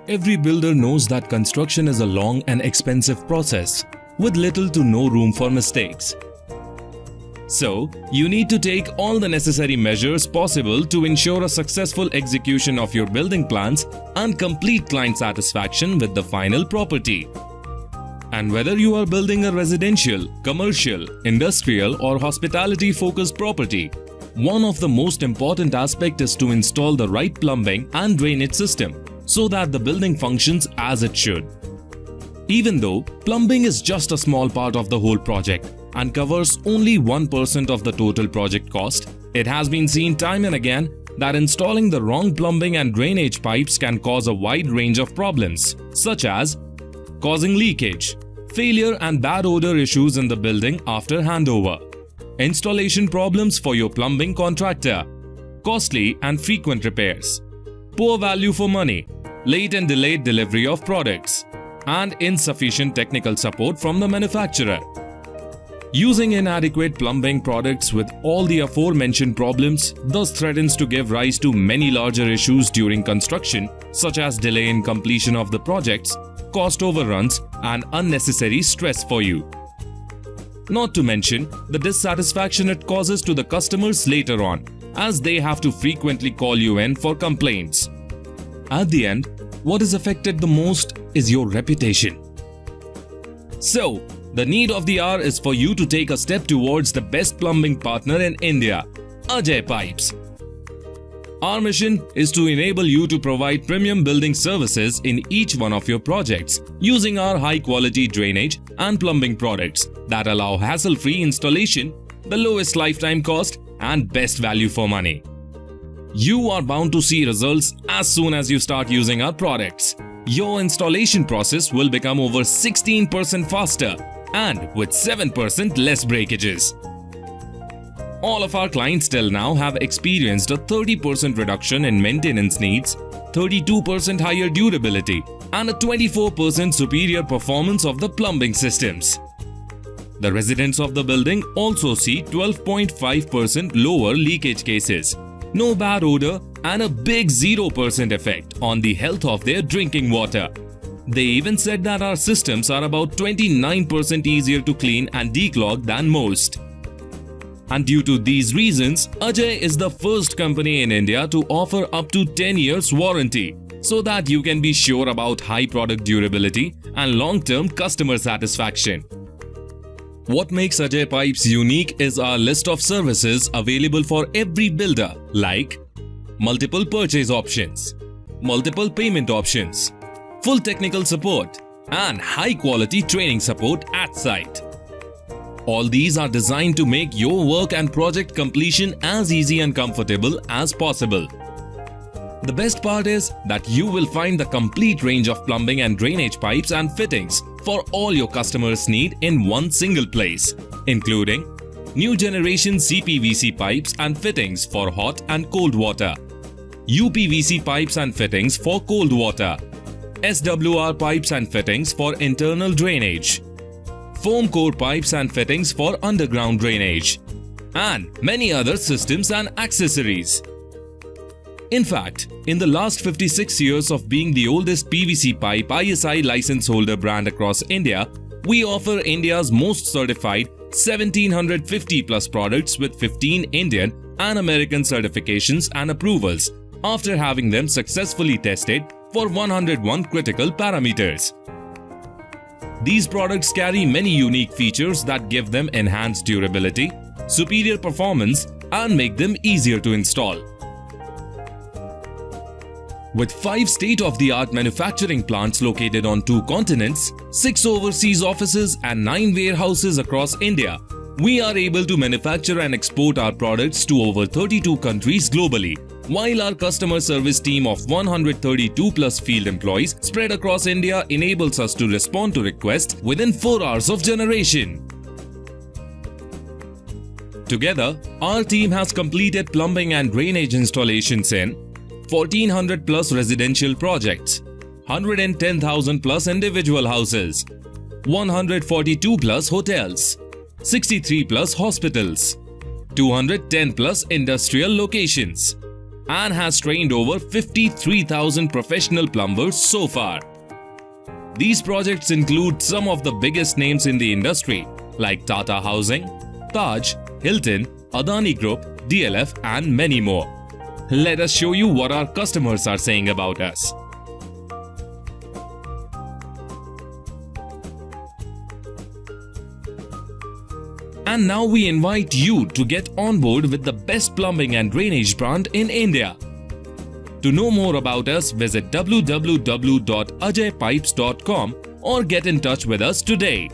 Every builder knows that construction is a long and expensive process with little to no room for mistakes. So, you need to take all the necessary measures possible to ensure a successful execution of your building plans and complete client satisfaction with the final property. And whether you are building a residential, commercial, industrial or hospitality-focused property, one of the most important aspects is to install the right plumbing and drainage system so that the building functions as it should. Even though plumbing is just a small part of the whole project and covers only 1% of the total project cost, it has been seen time and again that installing the wrong plumbing and drainage pipes can cause a wide range of problems, such as causing leakage, failure and bad odor issues in the building after handover, installation problems for your plumbing contractor, costly and frequent repairs, poor value for money, late and delayed delivery of products, and insufficient technical support from the manufacturer. Using inadequate plumbing products with all the aforementioned problems thus threatens to give rise to many larger issues during construction, such as delay in completion of the projects, cost overruns, and unnecessary stress for you. Not to mention the dissatisfaction it causes to the customers later on, as they have to frequently call you in for complaints. At the end, what is affected the most is your reputation. So, the need of the hour is for you to take a step towards the best plumbing partner in India, Ajay Pipes. Our mission is to enable you to provide premium building services in each one of your projects using our high-quality drainage and plumbing products that allow hassle-free installation, the lowest lifetime cost, and best value for money. You are bound to see results as soon as you start using our products. Your installation process will become over 16% faster and with 7% less breakages. All of our clients till now have experienced a 30% reduction in maintenance needs, 32% higher durability, and a 24% superior performance of the plumbing systems. The residents of the building also see 12.5% lower leakage cases, no bad odor, and a big 0% effect on the health of their drinking water. They even said that our systems are about 29% easier to clean and declog than most. And due to these reasons, Ajay is the first company in India to offer up to 10 years warranty, so that you can be sure about high product durability and long-term customer satisfaction. What makes Ajay Pipes unique is our list of services available for every builder, like multiple purchase options, multiple payment options, full technical support, and high-quality training support at site. All these are designed to make your work and project completion as easy and comfortable as possible. The best part is that you will find the complete range of plumbing and drainage pipes and fittings for all your customers' need in one single place, including new generation CPVC pipes and fittings for hot and cold water, UPVC pipes and fittings for cold water, SWR pipes and fittings for internal drainage, foam core pipes and fittings for underground drainage, and many other systems and accessories. In fact, in the last 56 years of being the oldest PVC pipe ISI license holder brand across India, we offer India's most certified 1750 plus products with 15 Indian and American certifications and approvals after having them successfully tested for 101 critical parameters. These products carry many unique features that give them enhanced durability, superior performance, and make them easier to install. With 5 state-of-the-art manufacturing plants located on 2 continents, 6 overseas offices, and 9 warehouses across India, we are able to manufacture and export our products to over 32 countries globally, while our customer service team of 132 plus field employees spread across India enables us to respond to requests within 4 hours of generation. Together, our team has completed plumbing and drainage installations in 1400 plus residential projects, 110,000 plus individual houses, 142 plus hotels, 63 plus hospitals, 210 plus industrial locations, and has trained over 53,000 professional plumbers so far. These projects include some of the biggest names in the industry like Tata Housing, Taj, Hilton, Adani Group, DLF and many more. Let us show you what our customers are saying about us. And now we invite you to get on board with the best plumbing and drainage brand in India. To know more about us, visit www.ajaypipes.com or get in touch with us today.